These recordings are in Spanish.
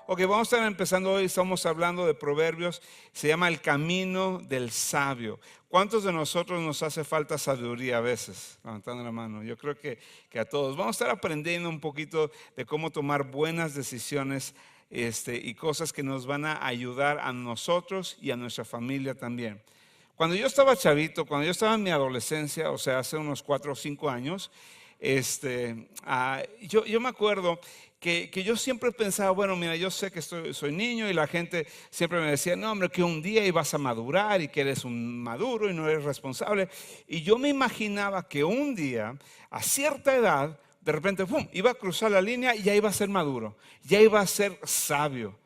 Ok, vamos a estar empezando hoy, estamos hablando de Proverbios, se llama el camino del sabio. ¿Cuántos de nosotros nos hace falta sabiduría a veces? Levantando la mano, yo creo que a todos. Vamos a estar aprendiendo un poquito de cómo tomar buenas decisiones y cosas que nos van a ayudar a nosotros y a nuestra familia también. Cuando yo estaba chavito, cuando yo estaba en mi adolescencia, o sea, hace unos 4 o 5 años, yo me acuerdo que yo siempre pensaba, bueno, mira, yo sé que soy niño y la gente siempre me decía, no, hombre, que un día ibas a madurar y que eres un maduro y no eres responsable. Y yo me imaginaba que un día, a cierta edad, de repente, ¡pum!, iba a cruzar la línea y ya iba a ser maduro, ya iba a ser sabio.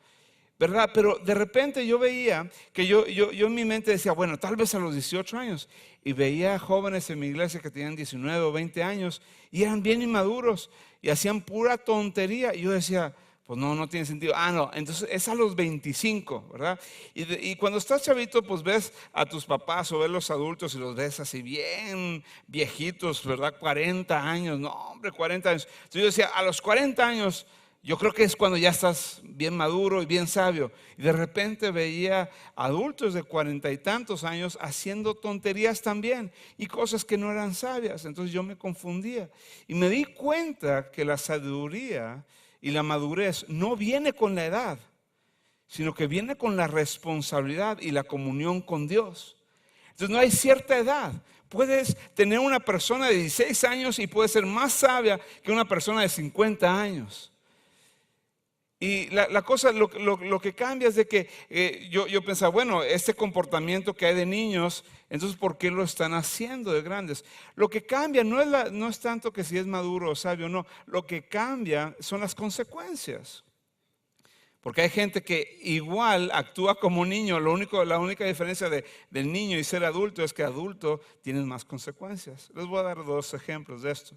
¿Verdad? Pero de repente yo veía que yo en mi mente decía, bueno, tal vez a los 18 años. Y veía jóvenes en mi iglesia que tenían 19 o 20 años y eran bien inmaduros y hacían pura tontería. Y yo decía, pues no tiene sentido. No, entonces es a los 25, ¿verdad? Y cuando estás chavito, pues ves a tus papás o ves los adultos y los ves así bien viejitos, ¿verdad? 40 años, no, hombre, 40 años. Entonces yo decía, a los 40 años... yo creo que es cuando ya estás bien maduro y bien sabio. Y de repente veía adultos de 40 y tantos años haciendo tonterías también y cosas que no eran sabias. Entonces yo me confundía y me di cuenta que la sabiduría y la madurez no viene con la edad, sino que viene con la responsabilidad y la comunión con Dios. Entonces no hay cierta edad. Puedes tener una persona de 16 años y puede ser más sabia que una persona de 50 años. Y la cosa, lo que cambia es de que yo pensaba, bueno, este comportamiento que hay de niños, entonces ¿por qué lo están haciendo de grandes? Lo que cambia no es tanto que si es maduro o sabio o no, lo que cambia son las consecuencias. Porque hay gente que igual actúa como niño, la única diferencia del niño y ser adulto es que adulto tienen más consecuencias. Les voy a dar 2 ejemplos de esto.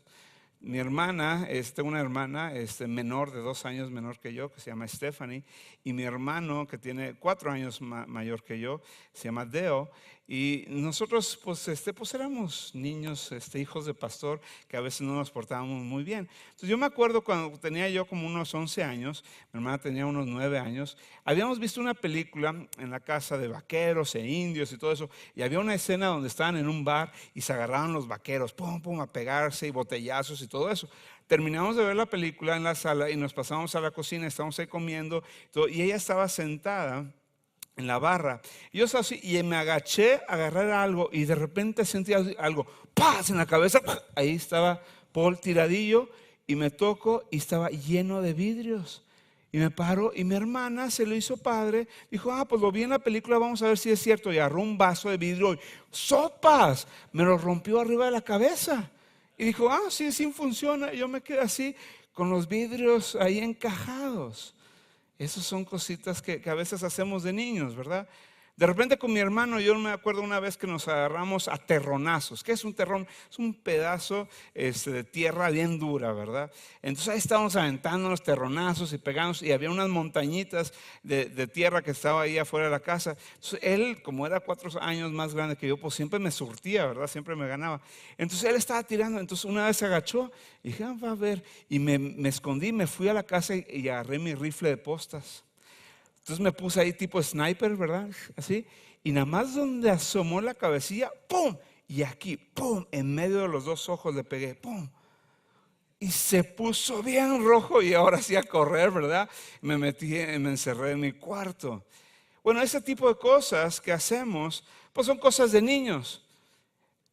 Mi hermana, una hermana menor de 2 años menor que yo, que se llama Stephanie, y mi hermano que tiene 4 años mayor que yo, se llama Deo, y nosotros pues éramos niños, hijos de pastor, que a veces no nos portábamos muy bien. Entonces yo me acuerdo cuando tenía yo como unos 11 años, mi hermana tenía unos 9 años, habíamos visto una película en la casa de vaqueros e indios y todo eso, y había una escena donde estaban en un bar y se agarraban los vaqueros, pum, pum, a pegarse y botellazos y todo eso. Terminamos de ver la película en la sala y nos pasamos a la cocina, estábamos ahí comiendo, y ella estaba sentada en la barra. Y yo estaba así y me agaché a agarrar algo y de repente sentí algo, ¡paz!, en la cabeza. Ahí estaba Paul tiradillo y me toco y estaba lleno de vidrios. Y me paro y mi hermana se lo hizo padre. Dijo, pues lo vi en la película, vamos a ver si es cierto. Y agarró un vaso de vidrio y ¡sopas! Me lo rompió arriba de la cabeza. Y dijo, sí funciona. Y yo me quedé así con los vidrios ahí encajados. Esas son cositas que a veces hacemos de niños, ¿verdad? De repente con mi hermano, yo me acuerdo una vez que nos agarramos a terronazos. ¿Qué es un terrón? Es un pedazo de tierra bien dura, ¿verdad? Entonces ahí estábamos aventándonos terronazos y pegándonos, y había unas montañitas de tierra que estaba ahí afuera de la casa. Entonces él, como era 4 años más grande que yo, pues siempre me surtía, ¿verdad? Siempre me ganaba. Entonces él estaba tirando, entonces una vez se agachó y dije, va a ver. Y me escondí, me fui a la casa y agarré mi rifle de postas. Entonces me puse ahí tipo sniper, ¿verdad? Así. Y nada más donde asomó la cabecilla, ¡pum! Y aquí, ¡pum! En medio de los 2 ojos le pegué, ¡pum! Y se puso bien rojo y ahora sí a correr, ¿verdad? Me encerré en mi cuarto. Bueno, ese tipo de cosas que hacemos, pues son cosas de niños.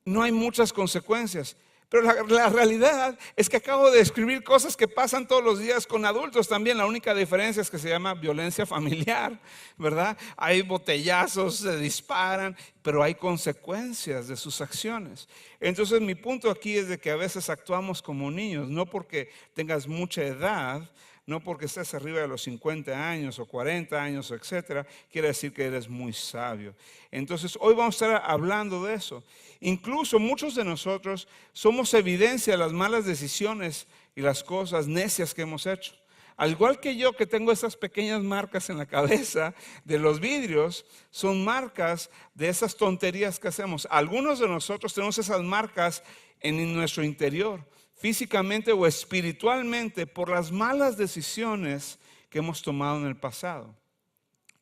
No hay muchas consecuencias. Pero la realidad es que acabo de describir cosas que pasan todos los días con adultos también. La única diferencia es que se llama violencia familiar, ¿verdad? Hay botellazos, se disparan, pero hay consecuencias de sus acciones. Entonces mi punto aquí es de que a veces actuamos como niños, no porque tengas mucha edad, no porque estés arriba de los 50 años o 40 años, etcétera, quiere decir que eres muy sabio. Entonces hoy vamos a estar hablando de eso. Incluso muchos de nosotros somos evidencia de las malas decisiones y las cosas necias que hemos hecho. Al igual que yo, que tengo esas pequeñas marcas en la cabeza de los vidrios, son marcas de esas tonterías que hacemos. Algunos de nosotros tenemos esas marcas en nuestro interior, físicamente o espiritualmente, por las malas decisiones que hemos tomado en el pasado.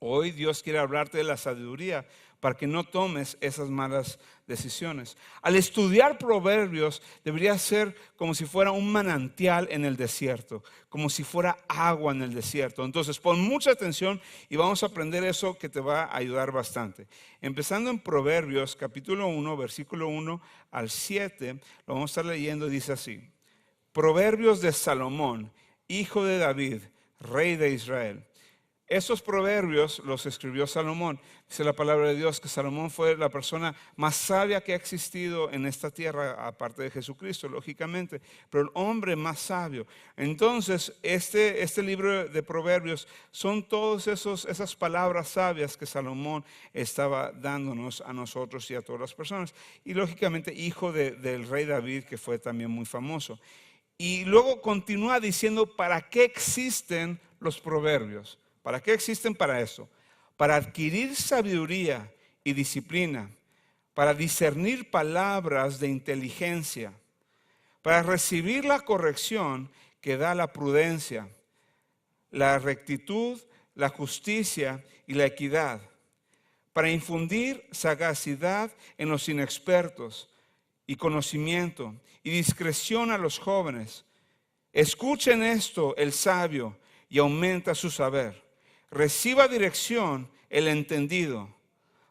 Hoy Dios quiere hablarte de la sabiduría para que no tomes esas malas decisiones. Al estudiar Proverbios debería ser como si fuera un manantial en el desierto, como si fuera agua en el desierto. Entonces pon mucha atención y vamos a aprender eso que te va a ayudar bastante. Empezando en Proverbios capítulo 1, versículo 1 al 7, lo vamos a estar leyendo y dice así: Proverbios de Salomón, hijo de David, rey de Israel. Estos proverbios los escribió Salomón. Dice la palabra de Dios que Salomón fue la persona más sabia que ha existido en esta tierra, aparte de Jesucristo, lógicamente, pero el hombre más sabio. Entonces, este libro de proverbios son todas esas palabras sabias que Salomón estaba dándonos a nosotros y a todas las personas. Y lógicamente, hijo del rey David, que fue también muy famoso. Y luego continúa diciendo, ¿para qué existen los proverbios? ¿Para qué existen? Para eso, para adquirir sabiduría y disciplina, para discernir palabras de inteligencia, para recibir la corrección que da la prudencia, la rectitud, la justicia y la equidad, para infundir sagacidad en los inexpertos y conocimiento y discreción a los jóvenes. Escuchen esto el sabio y aumenta su saber. Reciba dirección el entendido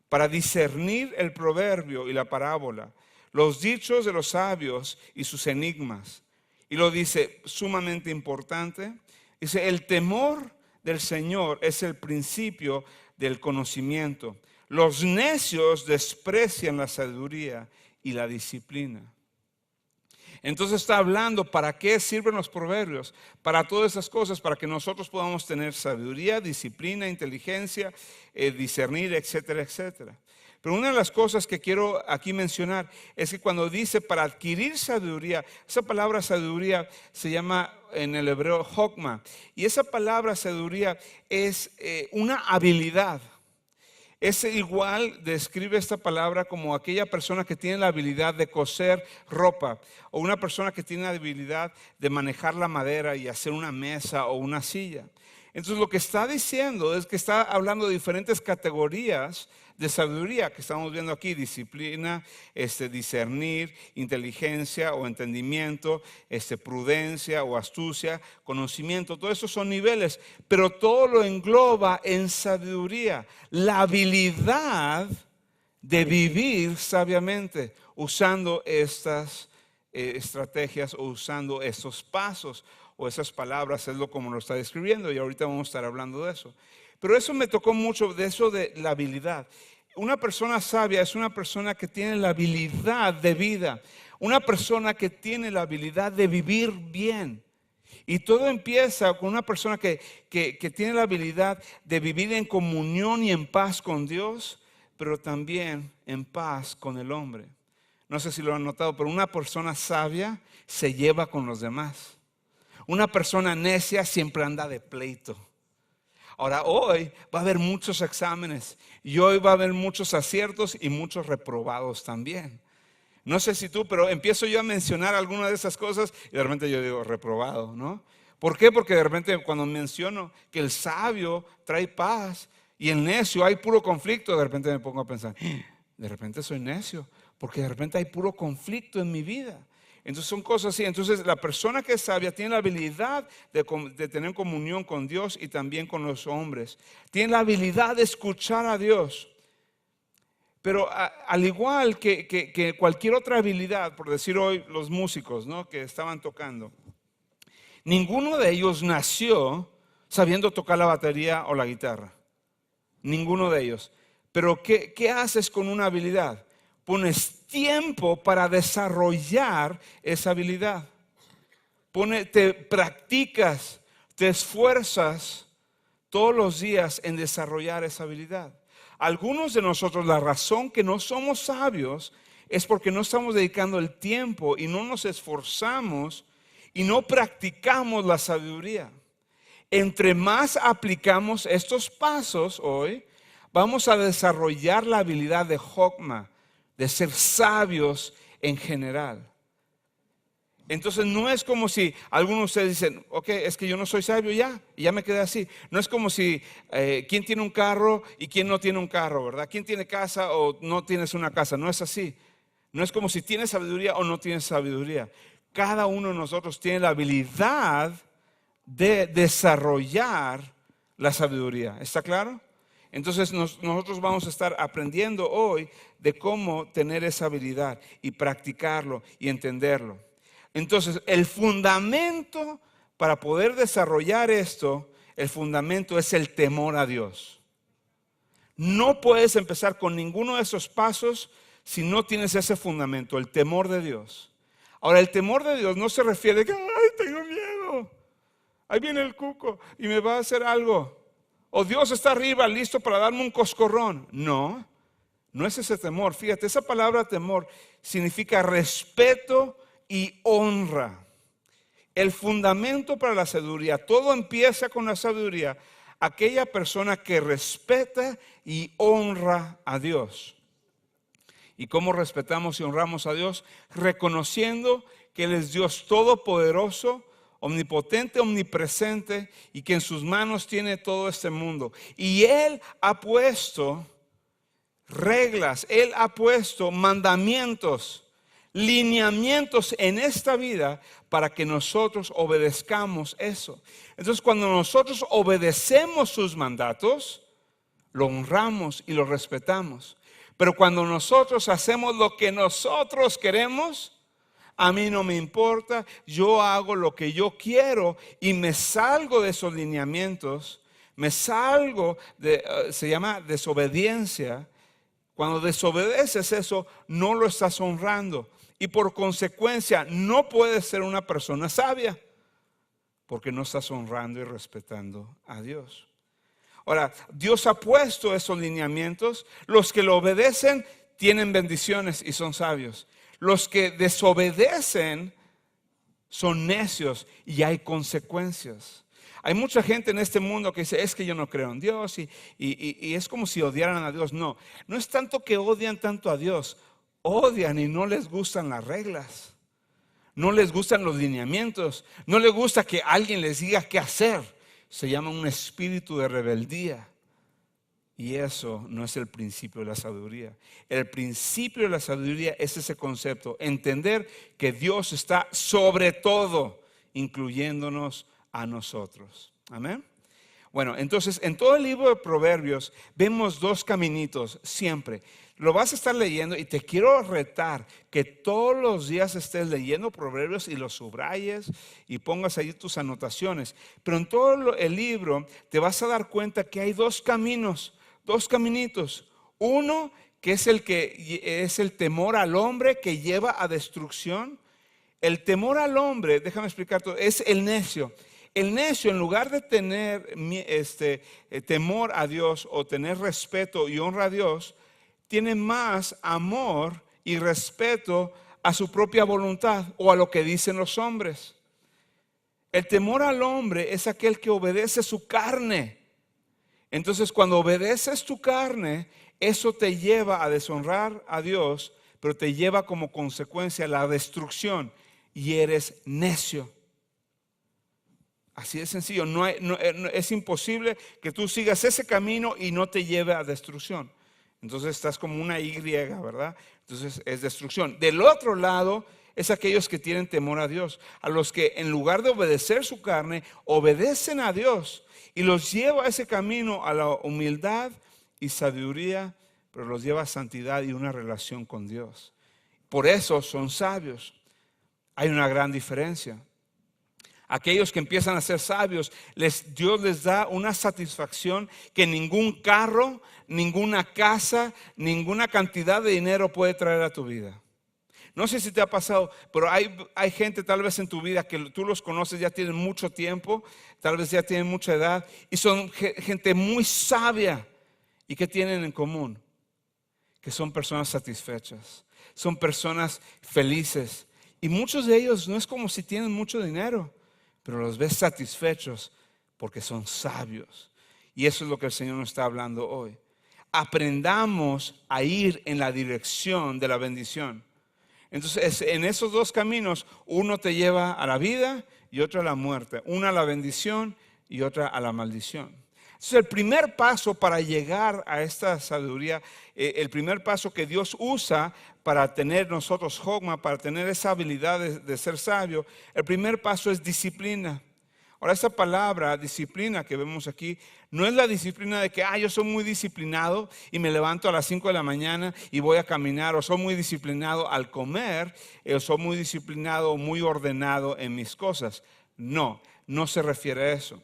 para discernir el proverbio y la parábola, los dichos de los sabios y sus enigmas. Y lo dice sumamente importante. Dice, el temor del Señor es el principio del conocimiento. Los necios desprecian la sabiduría y la disciplina. Entonces está hablando para qué sirven los proverbios, para todas esas cosas, para que nosotros podamos tener sabiduría, disciplina, inteligencia, discernir, etcétera, etcétera. Pero una de las cosas que quiero aquí mencionar es que cuando dice para adquirir sabiduría, esa palabra sabiduría se llama en el hebreo hokma, y esa palabra sabiduría es una habilidad. Es igual, describe esta palabra como aquella persona que tiene la habilidad de coser ropa, o una persona que tiene la habilidad de manejar la madera y hacer una mesa o una silla. Entonces lo que está diciendo es que está hablando de diferentes categorías de sabiduría que estamos viendo aquí: disciplina, discernir, inteligencia o entendimiento, prudencia o astucia, conocimiento. Todo eso son niveles, pero todo lo engloba en sabiduría, la habilidad de vivir sabiamente usando estas estrategias o usando estos pasos o esas palabras, es lo como lo está describiendo, y ahorita vamos a estar hablando de eso. Pero eso me tocó mucho, de eso de la habilidad. Una persona sabia es una persona que tiene la habilidad de vida, una persona que tiene la habilidad de vivir bien. Y todo empieza con una persona que tiene la habilidad de vivir en comunión y en paz con Dios, pero también en paz con el hombre. No sé si lo han notado, pero una persona sabia se lleva con los demás. Una persona necia siempre anda de pleito. Ahora, hoy va a haber muchos exámenes y hoy va a haber muchos aciertos y muchos reprobados también. No sé si tú, pero empiezo yo a mencionar algunas de esas cosas y de repente yo digo reprobado, ¿no? ¿Por qué? Porque de repente cuando menciono que el sabio trae paz y el necio hay puro conflicto, de repente me pongo a pensar, de repente soy necio, porque de repente hay puro conflicto en mi vida. Entonces son cosas así. Entonces la persona que es sabia tiene la habilidad de tener comunión con Dios y también con los hombres. Tiene la habilidad de escuchar a Dios. Pero al igual que cualquier otra habilidad, por decir hoy los músicos, ¿no?, que estaban tocando, ninguno de ellos nació sabiendo tocar la batería o la guitarra. Ninguno de ellos. Pero ¿qué haces con una habilidad? Pones tiempo para desarrollar esa habilidad. Te practicas, te esfuerzas todos los días en desarrollar esa habilidad. Algunos de nosotros, la razón que no somos sabios es porque no estamos dedicando el tiempo y no nos esforzamos y no practicamos la sabiduría. Entre más aplicamos estos pasos hoy, vamos a desarrollar la habilidad de hokma, de ser sabios en general. Entonces no es como si algunos de ustedes dicen, ok, es que yo no soy sabio ya, y ya me quedé así. No es como si quién tiene un carro y quién no tiene un carro, ¿verdad? ¿Quién tiene casa o no tienes una casa? No es así. No es como si tienes sabiduría o no tienes sabiduría. Cada uno de nosotros tiene la habilidad de desarrollar la sabiduría. ¿Está claro? Entonces nosotros vamos a estar aprendiendo hoy de cómo tener esa habilidad y practicarlo y entenderlo. Entonces, el fundamento para poder desarrollar esto, el fundamento es el temor a Dios. No puedes empezar con ninguno de esos pasos si no tienes ese fundamento, el temor de Dios. Ahora, el temor de Dios no se refiere a que, ay, tengo miedo. Ahí viene el cuco y me va a hacer algo. O Dios está arriba, listo para darme un coscorrón. No, no es ese temor. Fíjate, esa palabra temor significa respeto y honra. El fundamento para la sabiduría, todo empieza con la sabiduría. Aquella persona que respeta y honra a Dios. ¿Y cómo respetamos y honramos a Dios? Reconociendo que Él es Dios todopoderoso, omnipotente, omnipresente, y que en sus manos tiene todo este mundo. Y Él ha puesto reglas, Él ha puesto mandamientos, lineamientos en esta vida para que nosotros obedezcamos eso. Entonces, cuando nosotros obedecemos sus mandatos, lo honramos y lo respetamos. Pero cuando nosotros hacemos lo que nosotros queremos, a mí no me importa, yo hago lo que yo quiero y me salgo de esos lineamientos, me salgo se llama desobediencia. Cuando desobedeces eso, no lo estás honrando y por consecuencia no puedes ser una persona sabia porque no estás honrando y respetando a Dios. Ahora, Dios ha puesto esos lineamientos. Los que lo obedecen tienen bendiciones y son sabios. Los que desobedecen son necios y hay consecuencias. Hay mucha gente en este mundo que dice, es que yo no creo en Dios y es como si odiaran a Dios. No, no es tanto que odian tanto a Dios. Odian y no les gustan las reglas. No les gustan los lineamientos. No les gusta que alguien les diga qué hacer. Se llama un espíritu de rebeldía. Y eso no es el principio de la sabiduría. El principio de la sabiduría es ese concepto. Entender que Dios está sobre todo, incluyéndonos a nosotros. Amén. Bueno, entonces en todo el libro de Proverbios vemos dos caminitos siempre. Lo vas a estar leyendo y te quiero retar que todos los días estés leyendo Proverbios y los subrayes y pongas ahí tus anotaciones. Pero en todo el libro te vas a dar cuenta que hay dos caminos, dos caminitos. Uno que es el temor al hombre que lleva a destrucción. El temor al hombre, déjame explicarte, es el necio. El necio, en lugar de tener temor a Dios o tener respeto y honra a Dios, tiene más amor y respeto a su propia voluntad o a lo que dicen los hombres. El temor al hombre es aquel que obedece su carne. Entonces, cuando obedeces tu carne, eso te lleva a deshonrar a Dios, pero te lleva como consecuencia a la destrucción y eres necio. Así de sencillo. Es imposible que tú sigas ese camino y no te lleve a destrucción. Entonces estás como una Y, ¿verdad? Entonces es destrucción. Del otro lado es aquellos que tienen temor a Dios, a los que en lugar de obedecer su carne, obedecen a Dios y los lleva a ese camino, a la humildad y sabiduría, pero los lleva a santidad y una relación con Dios. Por eso son sabios. Hay una gran diferencia. Aquellos que empiezan a ser sabios, Dios les da una satisfacción que ningún carro, ninguna casa, ninguna cantidad de dinero puede traer a tu vida. No sé si te ha pasado, pero hay gente tal vez en tu vida que tú los conoces, ya tienen mucho tiempo, tal vez ya tienen mucha edad y son gente muy sabia. ¿Y qué tienen en común? Que son personas satisfechas, son personas felices. Y muchos de ellos no es como si tienen mucho dinero, pero los ves satisfechos porque son sabios. Y eso es lo que el Señor nos está hablando hoy. Aprendamos a ir en la dirección de la bendición. Entonces, en esos dos caminos, uno te lleva a la vida y otro a la muerte. Una a la bendición y otra a la maldición. Entonces, el primer paso para llegar a esta sabiduría, el primer paso que Dios usa para tener nosotros Jogma, para tener esa habilidad de ser sabio, el primer paso es disciplina. Ahora, esta palabra disciplina que vemos aquí no es la disciplina de que yo soy muy disciplinado y me levanto a las 5 de la mañana y voy a caminar, o soy muy disciplinado al comer, o soy muy disciplinado, muy ordenado en mis cosas. No, no se refiere a eso.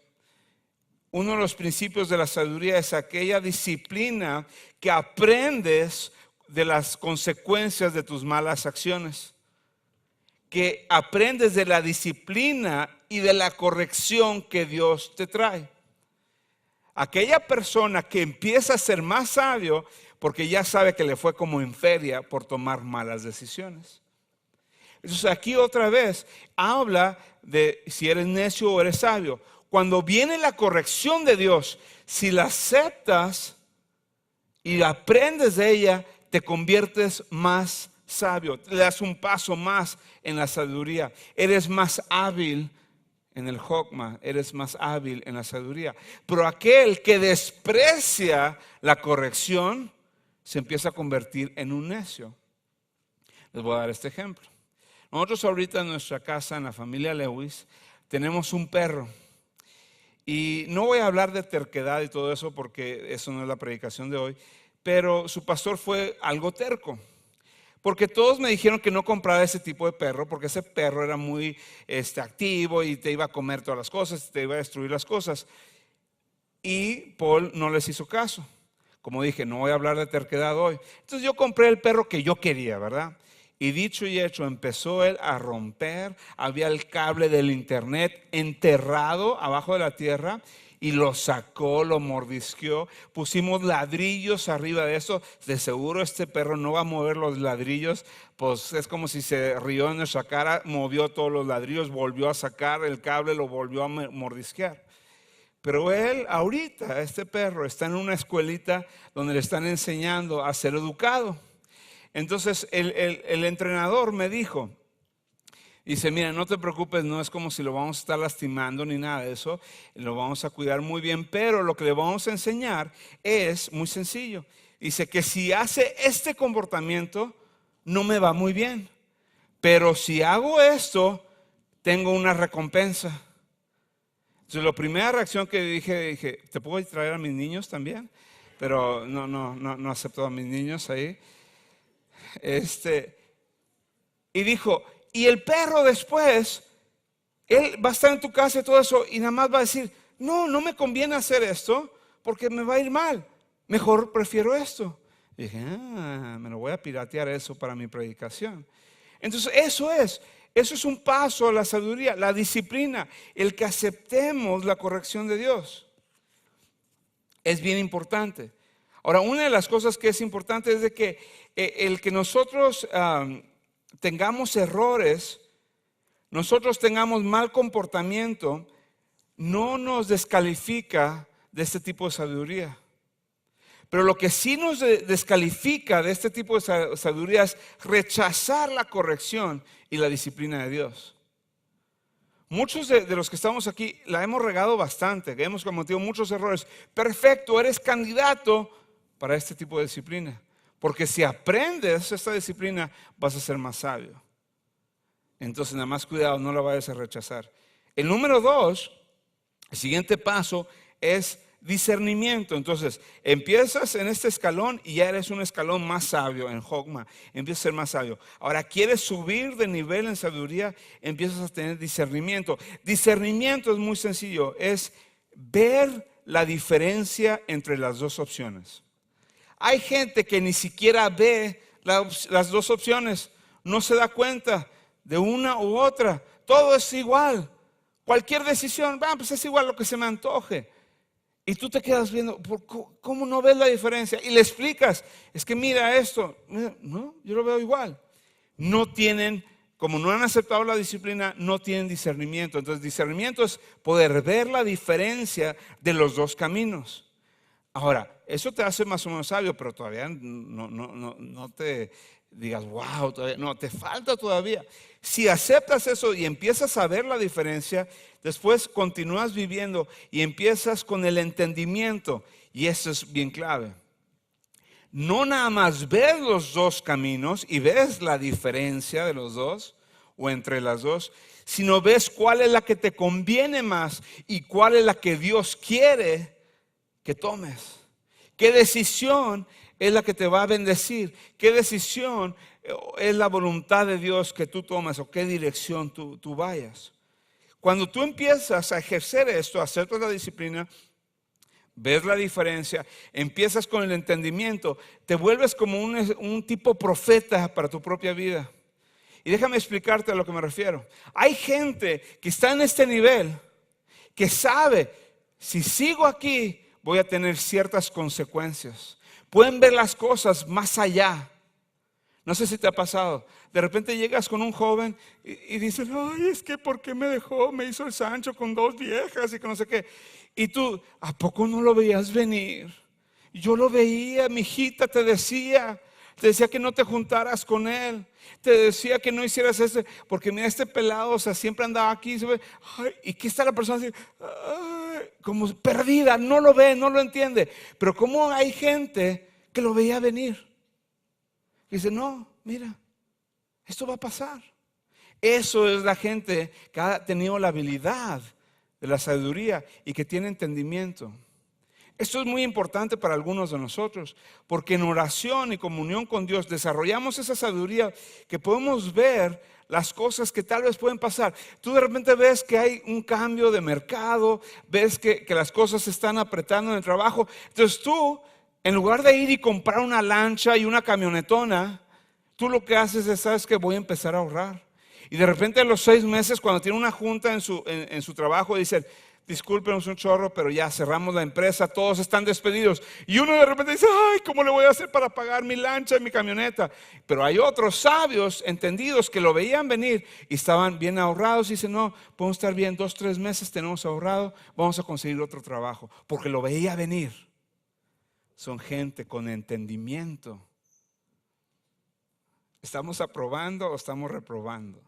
Uno de los principios de la sabiduría es aquella disciplina que aprendes de las consecuencias de tus malas acciones, que aprendes de la disciplina y de la corrección que Dios te trae. Aquella persona que empieza a ser más sabio porque ya sabe que le fue como en feria por tomar malas decisiones. Entonces aquí otra vez habla de si eres necio o eres sabio. Cuando viene la corrección de Dios, si la aceptas y la aprendes de ella, te conviertes más sabio, le das un paso más en la sabiduría, eres más hábil en el Jogma, eres más hábil en la sabiduría. Pero aquel que desprecia la corrección se empieza a convertir en un necio. Les voy a dar este ejemplo. Nosotros ahorita en nuestra casa, en la familia Lewis, tenemos un perro. Y no voy a hablar de terquedad y todo eso porque eso no es la predicación de hoy, pero su pastor fue algo terco. Porque todos me dijeron que no comprara ese tipo de perro, porque ese perro era muy activo y te iba a comer todas las cosas, te iba a destruir las cosas. Y Paul no les hizo caso. Como dije, no voy a hablar de terquedad hoy. Entonces yo compré el perro que yo quería, ¿verdad? Y dicho y hecho, empezó él a romper. Había el cable del internet enterrado abajo de la tierra. Y lo sacó, lo mordisqueó, pusimos ladrillos arriba de eso. De seguro este perro no va a mover los ladrillos, pues es como si se rió en nuestra cara, movió todos los ladrillos, volvió a sacar el cable, lo volvió a mordisquear. Pero él ahorita, este perro, está en una escuelita donde le están enseñando a ser educado. Entonces el entrenador me dijo, dice, mira, no te preocupes, no es como si lo vamos a estar lastimando ni nada de eso, lo vamos a cuidar muy bien, pero lo que le vamos a enseñar es muy sencillo. Dice que si hace este comportamiento, no me va muy bien, pero si hago esto, tengo una recompensa. Entonces la primera reacción que dije, ¿te puedo traer a mis niños también? Pero no acepto a mis niños ahí. Y dijo, y el perro después, él va a estar en tu casa y todo eso, y nada más va a decir, no me conviene hacer esto, porque me va a ir mal, mejor prefiero esto. Y dije, me lo voy a piratear eso para mi predicación. Entonces eso es un paso a la sabiduría, la disciplina, el que aceptemos la corrección de Dios. Es bien importante. Ahora, una de las cosas que es importante es de que el que nosotros tengamos errores, nosotros tengamos mal comportamiento, no nos descalifica de este tipo de sabiduría. Pero lo que sí nos descalifica de este tipo de sabiduría es rechazar la corrección y la disciplina de Dios. Muchos de los que estamos aquí la hemos regado bastante, hemos cometido muchos errores. Perfecto, eres candidato para este tipo de disciplina. Porque si aprendes esta disciplina, vas a ser más sabio. Entonces, nada más cuidado, no la vayas a rechazar. El número 2, el siguiente paso es discernimiento. Entonces, empiezas en este escalón y ya eres un escalón más sabio en Jogma. Empiezas a ser más sabio. Ahora, quieres subir de nivel en sabiduría, empiezas a tener discernimiento. Discernimiento es muy sencillo, es ver la diferencia entre las dos opciones. Hay gente que ni siquiera ve las dos opciones, no se da cuenta de una u otra. Todo es igual. Cualquier decisión, pues es igual lo que se me antoje. Y tú te quedas viendo, ¿cómo no ves la diferencia? Y le explicas, es que mira esto. No, yo lo veo igual. No tienen, como no han aceptado la disciplina, no tienen discernimiento. Entonces, discernimiento es poder ver la diferencia de los dos caminos. Ahora, eso te hace más o menos sabio, pero todavía no digas, wow, todavía, no, te falta todavía. Si aceptas eso y empiezas a ver la diferencia, después continúas viviendo y empiezas con el entendimiento. Y eso es bien clave. No nada más ves los dos caminos y ves la diferencia de los dos o entre las dos, sino ves cuál es la que te conviene más y cuál es la que Dios quiere que tomes. ¿Qué decisión es la que te va a bendecir? ¿Qué decisión es la voluntad de Dios que tú tomas o qué dirección tú vayas? Cuando tú empiezas a ejercer esto, a hacer toda la disciplina, ves la diferencia, empiezas con el entendimiento, te vuelves como un tipo profeta para tu propia vida. Y déjame explicarte a lo que me refiero. Hay gente que está en este nivel, que sabe, si sigo aquí, voy a tener ciertas consecuencias. Pueden ver las cosas más allá. No sé si te ha pasado. De repente llegas con un joven y dices, ay, es que ¿por qué me dejó? Me hizo el Sancho con 2 viejas y que no sé qué. Y tú, ¿a poco no lo veías venir? Yo lo veía, mi hijita te decía que no te juntaras con él. Te decía que no hicieras eso, porque mira este pelado, o sea, siempre andaba aquí. Ay, y aquí está la persona así, ay, como perdida, no lo ve, no lo entiende. Pero como hay gente que lo veía venir. Y dice, no, mira, esto va a pasar. Eso es la gente que ha tenido la habilidad de la sabiduría y que tiene entendimiento. Esto es muy importante para algunos de nosotros, porque en oración y comunión con Dios desarrollamos esa sabiduría que podemos ver las cosas que tal vez pueden pasar. Tú de repente ves que hay un cambio de mercado, ves que las cosas se están apretando en el trabajo. Entonces tú, en lugar de ir y comprar una lancha y una camionetona, tú lo que haces es, ¿sabes qué? Voy a empezar a ahorrar. Y de repente a los 6 meses, cuando tiene una junta en su trabajo, dicen, discúlpenos un chorro, pero ya cerramos la empresa, todos están despedidos. Y uno de repente dice, ay, ¿cómo le voy a hacer para pagar mi lancha y mi camioneta? Pero hay otros sabios, entendidos, que lo veían venir y estaban bien ahorrados. Y dicen, no, podemos estar bien 2, 3 meses, tenemos ahorrado, vamos a conseguir otro trabajo. Porque lo veía venir. Son gente con entendimiento. ¿Estamos aprobando o estamos reprobando?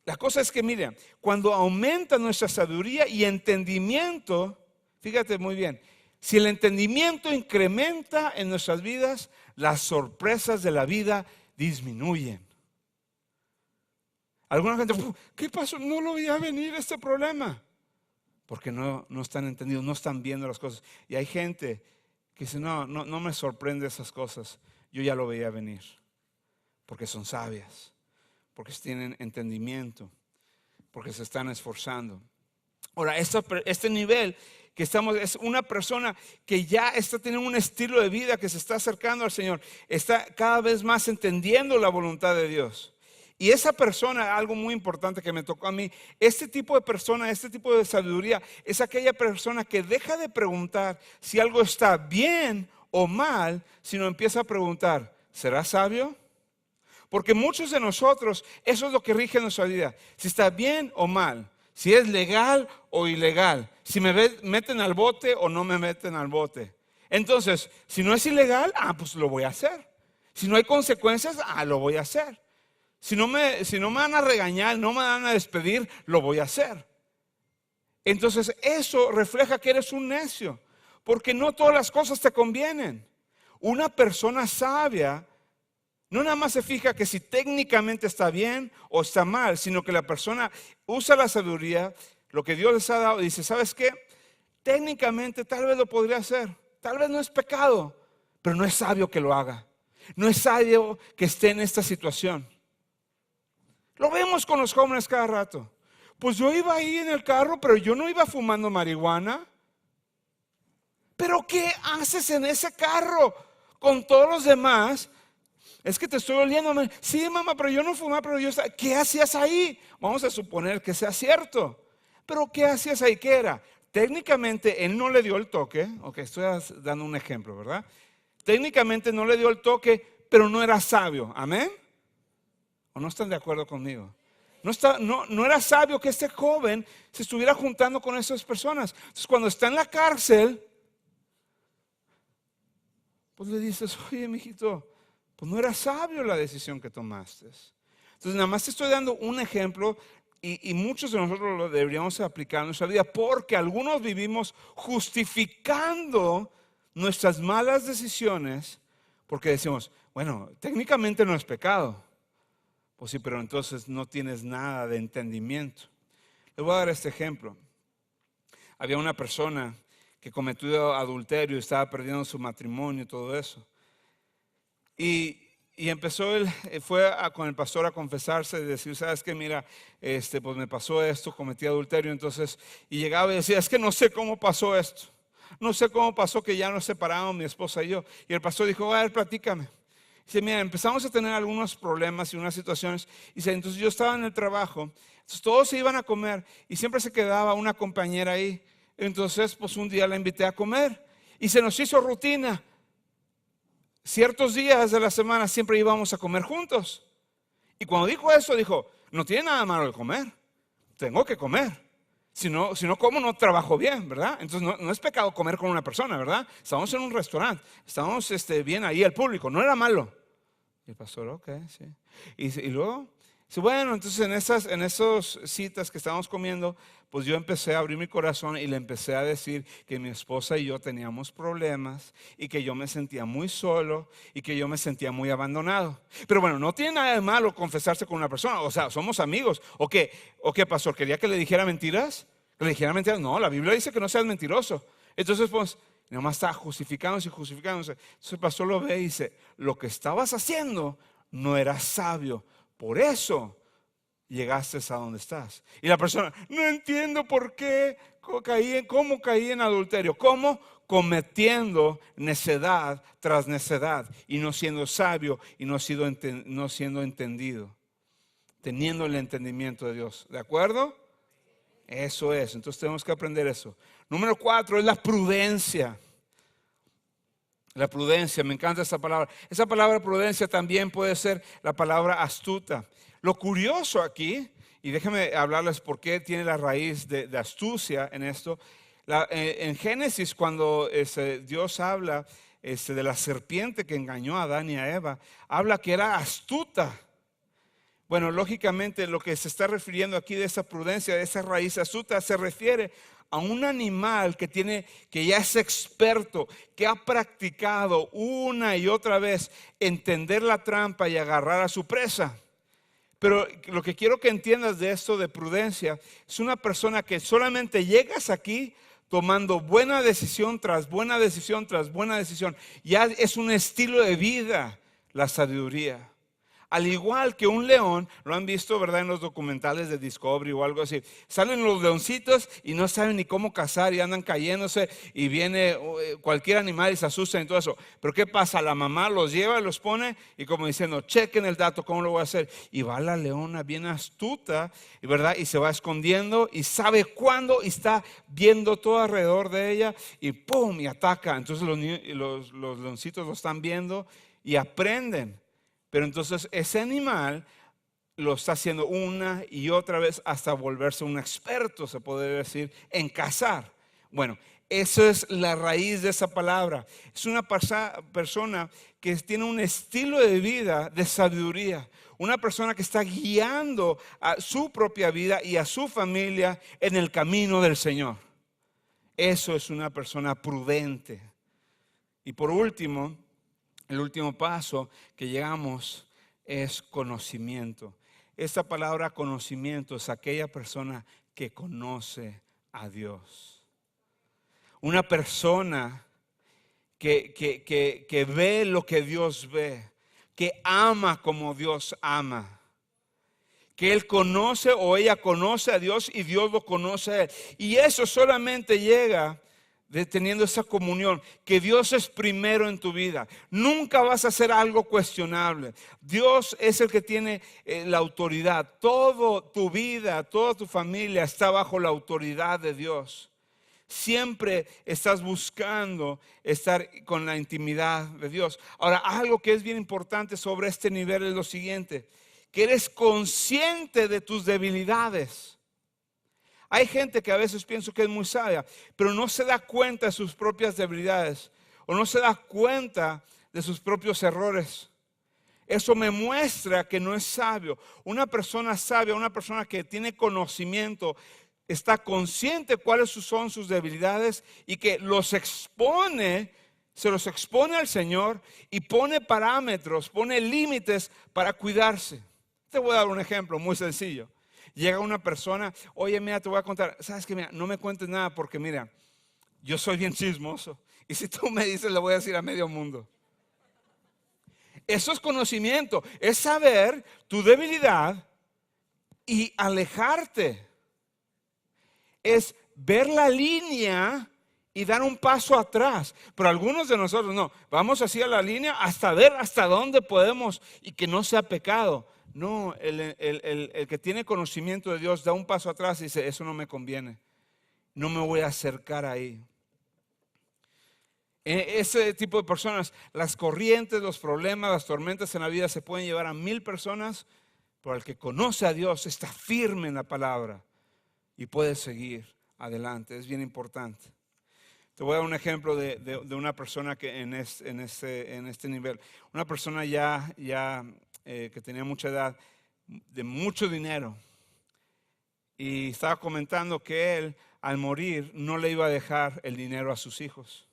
La cosa es que, miren, cuando aumenta nuestra sabiduría y entendimiento, fíjate muy bien, si el entendimiento incrementa en nuestras vidas, las sorpresas de la vida disminuyen. Alguna gente, ¿qué pasó? No lo veía venir este problema. Porque no están entendidos, no están viendo las cosas. Y hay gente que dice, no me sorprende esas cosas. Yo ya lo veía venir. Porque son sabias. Porque tienen entendimiento, porque se están esforzando. Ahora, este nivel que estamos, es una persona que ya está teniendo un estilo de vida, que se está acercando al Señor, está cada vez más entendiendo la voluntad de Dios. Y esa persona, algo muy importante que me tocó a mí, este tipo de persona, este tipo de sabiduría, es aquella persona que deja de preguntar si algo está bien o mal, sino empieza a preguntar, ¿será sabio? Porque muchos de nosotros, eso es lo que rige nuestra vida. Si está bien o mal, si es legal o ilegal, si me meten al bote o no me meten al bote. Entonces, si no es ilegal, pues lo voy a hacer. Si no hay consecuencias, lo voy a hacer. Si no me van a regañar, no me van a despedir, lo voy a hacer. Entonces, eso refleja que eres un necio, porque no todas las cosas te convienen. Una persona sabia no nada más se fija que si técnicamente está bien o está mal, sino que la persona usa la sabiduría, lo que Dios les ha dado, y dice, ¿sabes qué? Técnicamente tal vez lo podría hacer, tal vez no es pecado, pero no es sabio que lo haga. No es sabio que esté en esta situación. Lo vemos con los jóvenes cada rato. Pues yo iba ahí en el carro, pero yo no iba fumando marihuana. ¿Pero qué haces en ese carro con todos los demás? Es que te estoy oliendo. Sí, mamá, pero yo no fumaba, pero yo... ¿Qué hacías ahí? Vamos a suponer que sea cierto. Pero ¿qué hacías ahí? ¿Qué era? Técnicamente él no le dio el toque. Ok, estoy dando un ejemplo, ¿verdad? Técnicamente no le dio el toque, pero no era sabio. ¿Amén? ¿O no están de acuerdo conmigo? No era sabio que este joven se estuviera juntando con esas personas. Entonces cuando está en la cárcel, pues le dices, oye, mijito, pues no era sabio la decisión que tomaste. Entonces nada más te estoy dando un ejemplo y muchos de nosotros lo deberíamos aplicar en nuestra vida porque algunos vivimos justificando nuestras malas decisiones porque decimos, bueno, técnicamente no es pecado. Pues sí, pero entonces no tienes nada de entendimiento. Les voy a dar este ejemplo. Había una persona que cometió adulterio y estaba perdiendo su matrimonio y todo eso. Y empezó con el pastor a confesarse y decir, ¿sabes qué? Mira, pues me pasó esto, cometí adulterio. Entonces, y llegaba y decía, es que no sé cómo pasó esto. No sé cómo pasó que ya nos separamos mi esposa y yo. Y el pastor dijo, a ver, platícame. Dice, mira, empezamos a tener algunos problemas y unas situaciones. Dice, entonces yo estaba en el trabajo, entonces todos se iban a comer y siempre se quedaba una compañera ahí. Entonces, pues un día la invité a comer y se nos hizo rutina. Ciertos días de la semana siempre íbamos a comer juntos. Y cuando dijo eso, dijo, no tiene nada malo de comer, tengo que comer. Si no como, no trabajo bien, ¿verdad? Entonces no es pecado comer con una persona, ¿verdad? Estamos en un restaurante, estamos bien ahí el público, no era malo. Y el pastor, ok, sí. Y luego, sí, bueno, entonces en esas citas que estábamos comiendo, pues yo empecé a abrir mi corazón y le empecé a decir que mi esposa y yo teníamos problemas y que yo me sentía muy solo y que yo me sentía muy abandonado. Pero bueno, no tiene nada de malo confesarse con una persona, o sea, somos amigos. ¿O qué, pastor? ¿Quería que le dijera mentiras? ¿Que le dijera mentiras? No, la Biblia dice que no seas mentiroso. Entonces, pues, nomás está justificándose. Entonces el pastor lo ve y dice, lo que estabas haciendo no era sabio, por eso llegaste a donde estás. Y la persona, no entiendo por qué cómo caí en adulterio. ¿Cómo? Cometiendo necedad tras necedad y no siendo sabio y no siendo entendido, teniendo el entendimiento de Dios. ¿De acuerdo? Eso es, entonces tenemos que aprender eso. Número 4 es la prudencia. La prudencia, me encanta esa palabra. Esa palabra prudencia también puede ser la palabra astuta. Lo curioso aquí, y déjenme hablarles por qué tiene la raíz de astucia en esto. En Génesis, cuando Dios habla de la serpiente que engañó a Adán y a Eva, habla que era astuta. Bueno, lógicamente lo que se está refiriendo aquí de esa prudencia, de esa raíz astuta, se refiere a un animal que ya es experto, que ha practicado una y otra vez entender la trampa y agarrar a su presa. Pero lo que quiero que entiendas de esto de prudencia es una persona que solamente llegas aquí tomando buena decisión tras buena decisión tras buena decisión. Ya es un estilo de vida la sabiduría. Al igual que un león, lo han visto, ¿verdad? En los documentales de Discovery o algo así. Salen los leoncitos y no saben ni cómo cazar y andan cayéndose y viene cualquier animal y se asustan y todo eso. Pero ¿qué pasa? La mamá los lleva y los pone y como diciendo, chequen el dato, ¿cómo lo voy a hacer? Y va la leona bien astuta, ¿verdad? Y se va escondiendo y sabe cuándo y está viendo todo alrededor de ella y ¡pum! Y ataca. Entonces los leoncitos lo están viendo y aprenden. Pero entonces ese animal lo está haciendo una y otra vez hasta volverse un experto, se puede decir, en cazar. Bueno, eso es la raíz de esa palabra. Es una persona que tiene un estilo de vida de sabiduría. Una persona que está guiando a su propia vida y a su familia en el camino del Señor. Eso es una persona prudente. Y por último, el último paso que llegamos es conocimiento. Esta palabra conocimiento es aquella persona que conoce a Dios. Una persona que ve lo que Dios ve, que ama como Dios ama. Que él conoce o ella conoce a Dios y Dios lo conoce a él. Y eso solamente llega teniendo esa comunión, que Dios es primero en tu vida. Nunca vas a hacer algo cuestionable. Dios es el que tiene la autoridad. Toda tu vida, toda tu familia está bajo la autoridad de Dios. Siempre estás buscando estar con la intimidad de Dios. Ahora, algo que es bien importante sobre este nivel es lo siguiente, que eres consciente de tus debilidades. Hay gente que a veces pienso que es muy sabia, pero no se da cuenta de sus propias debilidades o no se da cuenta de sus propios errores. Eso me muestra que no es sabio. Una persona sabia, una persona que tiene conocimiento, está consciente cuáles son sus debilidades y que los expone, se los expone al Señor y pone parámetros, pone límites para cuidarse. Te voy a dar un ejemplo muy sencillo. Llega una persona, oye, mira, te voy a contar, ¿sabes qué? Mira, no me cuentes nada porque mira, yo soy bien chismoso. Y si tú me dices, le voy a decir a medio mundo. Eso es conocimiento, es saber tu debilidad y alejarte. Es ver la línea y dar un paso atrás. Pero algunos de nosotros no, vamos así a la línea hasta ver hasta dónde podemos y que no sea pecado. No, el que tiene conocimiento de Dios da un paso atrás y dice, eso no me conviene, no me voy a acercar ahí. Ese tipo de personas, las corrientes, los problemas, las tormentas en la vida se pueden llevar a 1000 personas, pero el que conoce a Dios está firme en la palabra y puede seguir adelante. Es bien importante. Te voy a dar un ejemplo de una persona que en este nivel, una persona ya que tenía mucha edad, de mucho dinero, y estaba comentando que él al morir no le iba a dejar el dinero a sus hijos.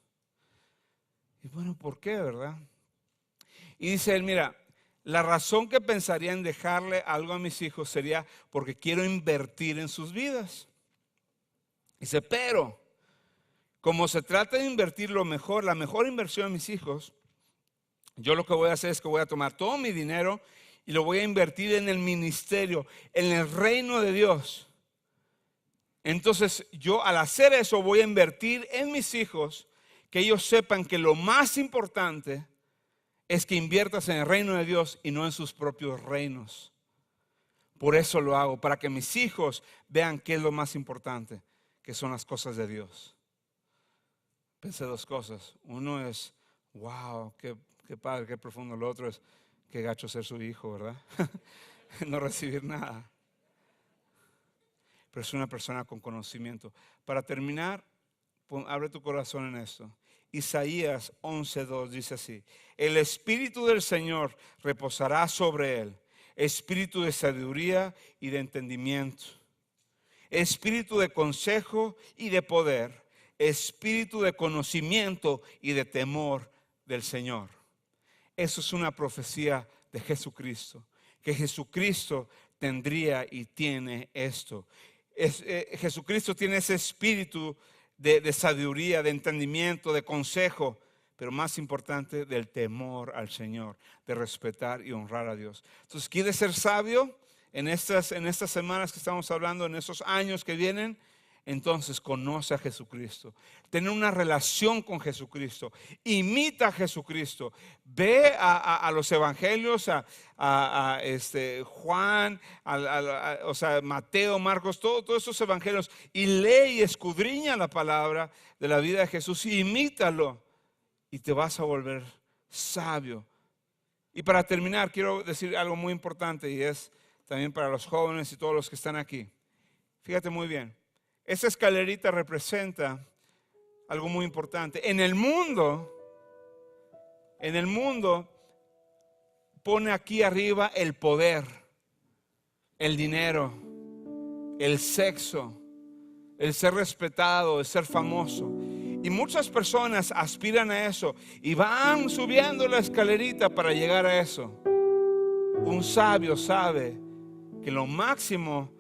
Y bueno, ¿por qué, verdad? Y dice él, mira, la razón que pensaría en dejarle algo a mis hijos sería porque quiero invertir en sus vidas. Dice, pero como se trata de invertir lo mejor, la mejor inversión en mis hijos, yo lo que voy a hacer es que voy a tomar todo mi dinero y lo voy a invertir en el ministerio, en el reino de Dios. Entonces yo al hacer eso voy a invertir en mis hijos, que ellos sepan que lo más importante es que inviertas en el reino de Dios y no en sus propios reinos. Por eso lo hago, para que mis hijos vean qué es lo más importante, que son las cosas de Dios. Pensé dos cosas. Uno es, wow, qué padre, qué profundo. Lo otro es, qué gacho ser su hijo, ¿verdad? No recibir nada. Pero es una persona con conocimiento. Para terminar, abre tu corazón en esto. Isaías 11:2 dice así: el Espíritu del Señor reposará sobre él, espíritu de sabiduría y de entendimiento, espíritu de consejo y de poder, espíritu de conocimiento y de temor del Señor. Eso es una profecía de Jesucristo, que Jesucristo tendría y tiene esto. Jesucristo tiene ese espíritu de sabiduría, de entendimiento, de consejo, pero más importante, del temor al Señor, de respetar y honrar a Dios. Entonces, ¿quieres ser sabio en estas semanas que estamos hablando, en esos años que vienen? Entonces conoce a Jesucristo, ten una relación con Jesucristo, imita a Jesucristo, ve a los evangelios, a Juan, o sea, Mateo, Marcos, todos esos evangelios, y lee y escudriña la palabra de la vida de Jesús, y imítalo y te vas a volver sabio. Y para terminar, quiero decir algo muy importante, y es también para los jóvenes y todos los que están aquí. Fíjate muy bien. Esa escalerita representa algo muy importante. En el mundo pone aquí arriba el poder, el dinero, el sexo, el ser respetado, el ser famoso. Y muchas personas aspiran a eso y van subiendo la escalerita para llegar a eso. Un sabio sabe que lo máximo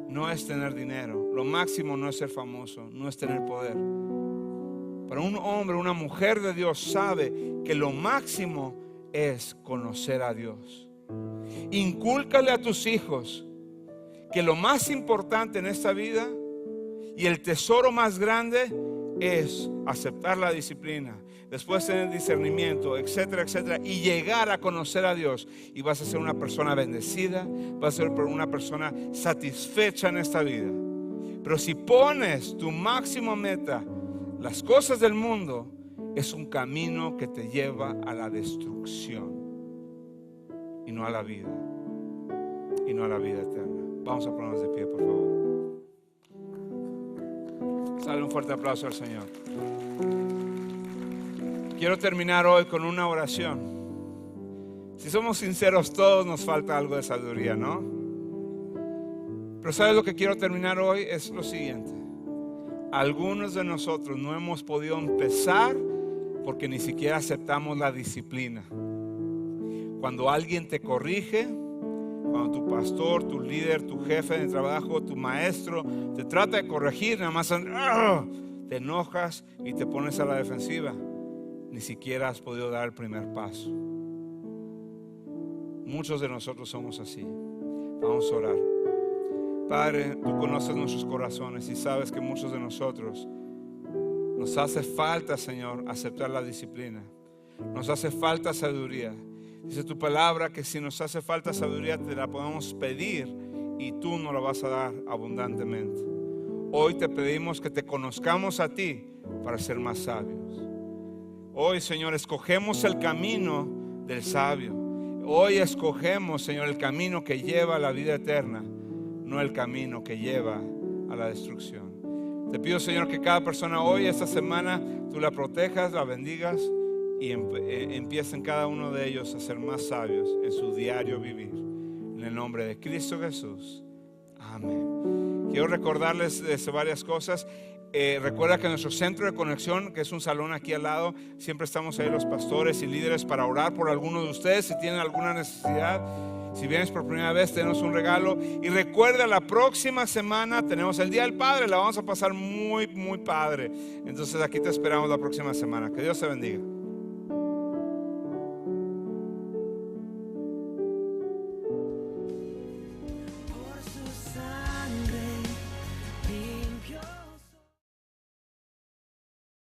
no es tener dinero, lo máximo no es ser famoso, no es tener poder. Pero un hombre, una mujer de Dios sabe que lo máximo es conocer a Dios. Incúlcale a tus hijos que lo más importante en esta vida y el tesoro más grande es aceptar la disciplina, después tener discernimiento, etcétera, etcétera, y llegar a conocer a Dios. Y vas a ser una persona bendecida, vas a ser una persona satisfecha en esta vida. Pero si pones tu máxima meta, las cosas del mundo, es un camino que te lleva a la destrucción y no a la vida, y no a la vida eterna. Vamos a ponernos de pie, por favor. Dale un fuerte aplauso al Señor. Quiero terminar hoy con una oración. Si somos sinceros, todos nos falta algo de sabiduría, ¿no? Pero ¿sabes lo que quiero terminar hoy? Es lo siguiente. Algunos de nosotros no hemos podido empezar porque ni siquiera aceptamos la disciplina. Cuando alguien te corrige, cuando tu pastor, tu líder, tu jefe de trabajo, tu maestro te trata de corregir, nada más te enojas y te pones a la defensiva. Ni siquiera has podido dar el primer paso. Muchos de nosotros somos así. Vamos a orar. Padre, tú conoces nuestros corazones y sabes que muchos de nosotros nos hace falta, Señor, aceptar la disciplina. Nos hace falta sabiduría. Dice tu palabra que si nos hace falta sabiduría te la podemos pedir y tú nos la vas a dar abundantemente. Hoy te pedimos que te conozcamos a ti para ser más sabios. Hoy, Señor, escogemos el camino del sabio. Hoy escogemos, Señor, el camino que lleva a la vida eterna, no el camino que lleva a la destrucción. Te pido, Señor, que cada persona hoy, esta semana, tú la protejas, la bendigas y empiecen cada uno de ellos a ser más sabios en su diario vivir. En el nombre de Cristo Jesús. Amén. Quiero recordarles varias cosas. Recuerda que nuestro centro de conexión, que es un salón aquí al lado, siempre estamos ahí los pastores y líderes para orar por alguno de ustedes si tienen alguna necesidad. Si vienes por primera vez, tenemos un regalo. Y recuerda, la próxima semana tenemos el Día del Padre. La vamos a pasar muy, muy padre. Entonces aquí te esperamos la próxima semana. Que Dios te bendiga.